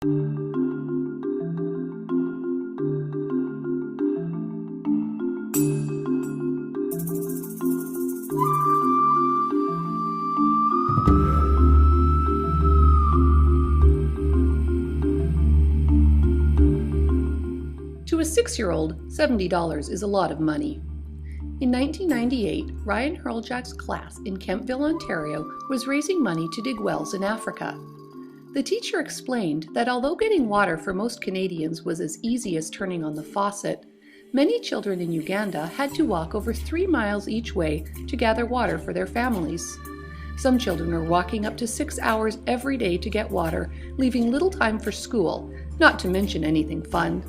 To a 6-year-old, $70 is a lot of money. In 1998, Ryan Hurljack's class in Kemptville, Ontario was raising money to dig wells in Africa. The teacher explained that although getting water for most Canadians was as easy as turning on the faucet, many children in Uganda had to walk over 3 miles each way to gather water for their families. Some children are walking up to 6 hours every day to get water, leaving little time for school, not to mention anything fun.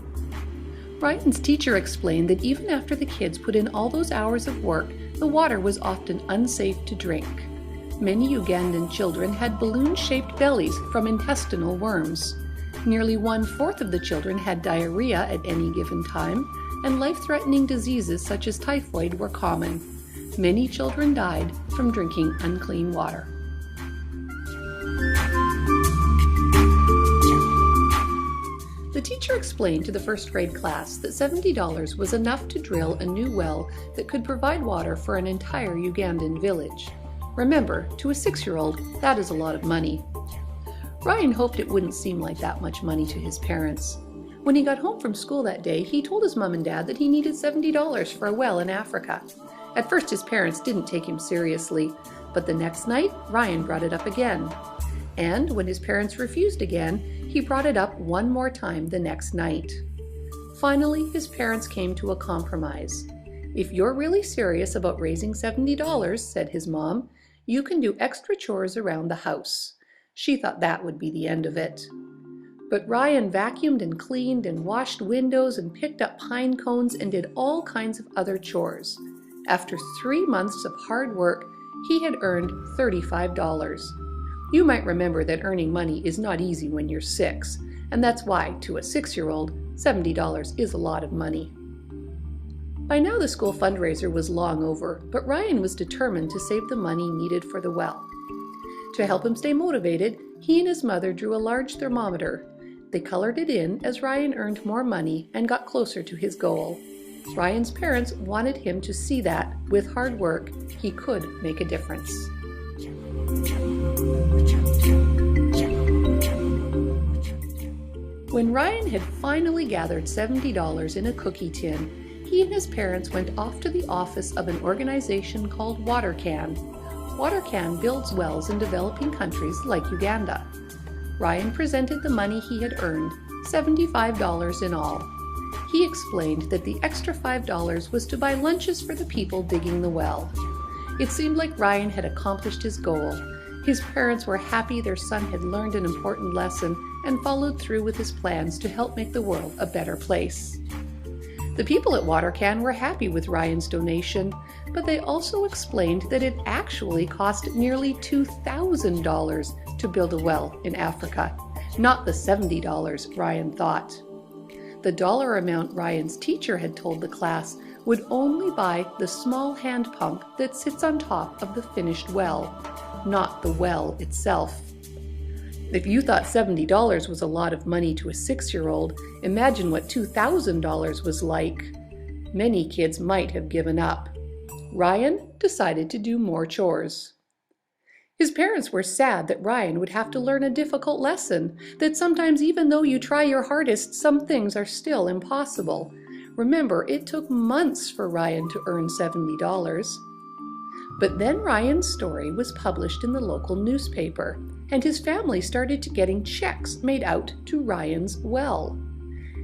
Ryan's teacher explained that even after the kids put in all those hours of work, the water was often unsafe to drink. Many Ugandan children had balloon-shaped bellies from intestinal worms. Nearly 1/4 of the children had diarrhea at any given time, and life-threatening diseases such as typhoid were common. Many children died from drinking unclean water. The teacher explained to the first grade class that $70 was enough to drill a new well that could provide water for an entire Ugandan village. Remember, to a 6-year-old, that is a lot of money. Ryan hoped it wouldn't seem like that much money to his parents. When he got home from school that day, he told his mom and dad that he needed $70 for a well in Africa. At first, his parents didn't take him seriously, but the next night, Ryan brought it up again. And when his parents refused again, he brought it up one more time the next night. Finally, his parents came to a compromise. "If you're really serious about raising $70, said his mom, "you can do extra chores around the house." She thought that would be the end of it. But Ryan vacuumed and cleaned and washed windows and picked up pine cones and did all kinds of other chores. After 3 months of hard work, he had earned $35. You might remember that earning money is not easy when you're 6, and that's why, to a 6-year-old, $70 is a lot of money. By now the school fundraiser was long over, but Ryan was determined to save the money needed for the well. To help him stay motivated, he and his mother drew a large thermometer. They colored it in as Ryan earned more money and got closer to his goal. Ryan's parents wanted him to see that, with hard work, he could make a difference. When Ryan had finally gathered $70 in a cookie tin, he and his parents went off to the office of an organization called WaterCan. WaterCan builds wells in developing countries like Uganda. Ryan presented the money he had earned, $75 in all. He explained that the extra $5 was to buy lunches for the people digging the well. It seemed like Ryan had accomplished his goal. His parents were happy their son had learned an important lesson and followed through with his plans to help make the world a better place. The people at WaterCan were happy with Ryan's donation, but they also explained that it actually cost nearly $2,000 to build a well in Africa, not the $70 Ryan thought. The dollar amount Ryan's teacher had told the class would only buy the small hand pump that sits on top of the finished well, not the well itself. If you thought $70 was a lot of money to a 6-year-old, imagine what $2,000 was like. Many kids might have given up. Ryan decided to do more chores. His parents were sad that Ryan would have to learn a difficult lesson, that sometimes even though you try your hardest, some things are still impossible. Remember, it took months for Ryan to earn $70. But then Ryan's story was published in the local newspaper, and his family started getting checks made out to Ryan's well.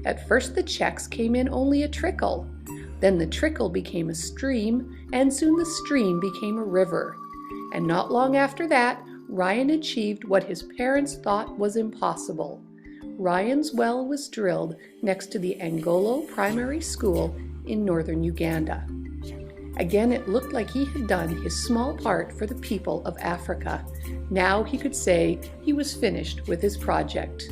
At first the checks came in only a trickle. Then the trickle became a stream, and soon the stream became a river. And not long after that, Ryan achieved what his parents thought was impossible. Ryan's well was drilled next to the Angolo Primary School in northern Uganda. Again, it looked like he had done his small part for the people of Africa. Now he could say he was finished with his project.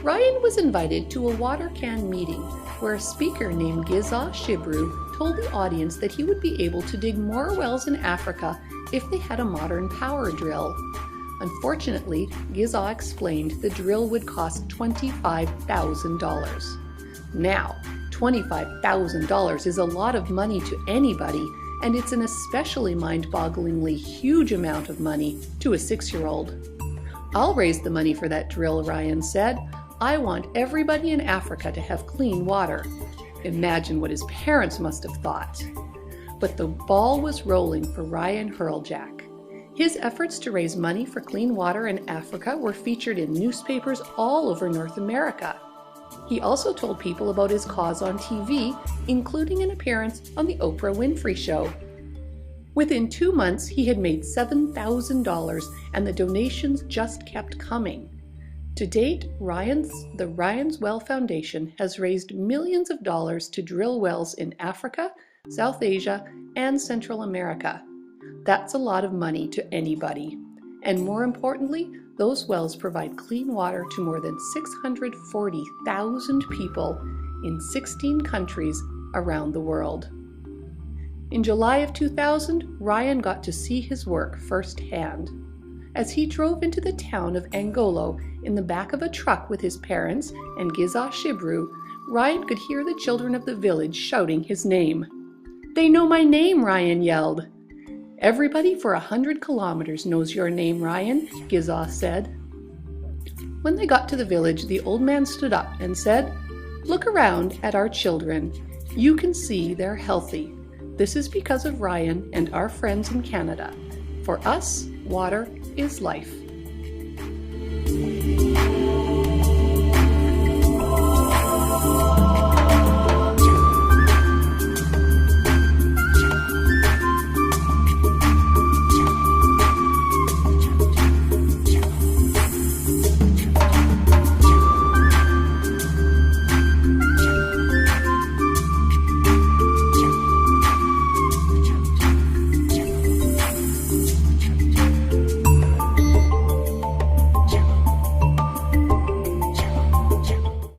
Ryan was invited to a WaterCan meeting where a speaker named Giza Shibru told the audience that he would be able to dig more wells in Africa if they had a modern power drill. Unfortunately, Giza explained the drill would cost $25,000. Now, $25,000 is a lot of money to anybody, and it's an especially mind-bogglingly huge amount of money to a 6-year-old. "I'll raise the money for that drill," Ryan said. "I want everybody in Africa to have clean water." Imagine what his parents must have thought. But the ball was rolling for Ryan Hurljack. His efforts to raise money for clean water in Africa were featured in newspapers all over North America. He also told people about his cause on TV, including an appearance on the Oprah Winfrey Show. Within 2 months, he had made $7,000, and the donations just kept coming. To date, the Ryan sWell Foundation has raised millions of dollars to drill wells in Africa, South Asia, and Central America. That's a lot of money to anybody. And more importantly, those wells provide clean water to more than 640,000 people in 16 countries around the world. In July of 2000, Ryan got to see his work firsthand. As he drove into the town of Angolo in the back of a truck with his parents and Giza Shibru, Ryan could hear the children of the village shouting his name. "They know my name," Ryan yelled. "Everybody for 100 kilometers knows your name, Ryan," Giza said. When they got to the village, the old man stood up and said, "Look around at our children. You can see they're healthy. This is because of Ryan and our friends in Canada. For us, water is life."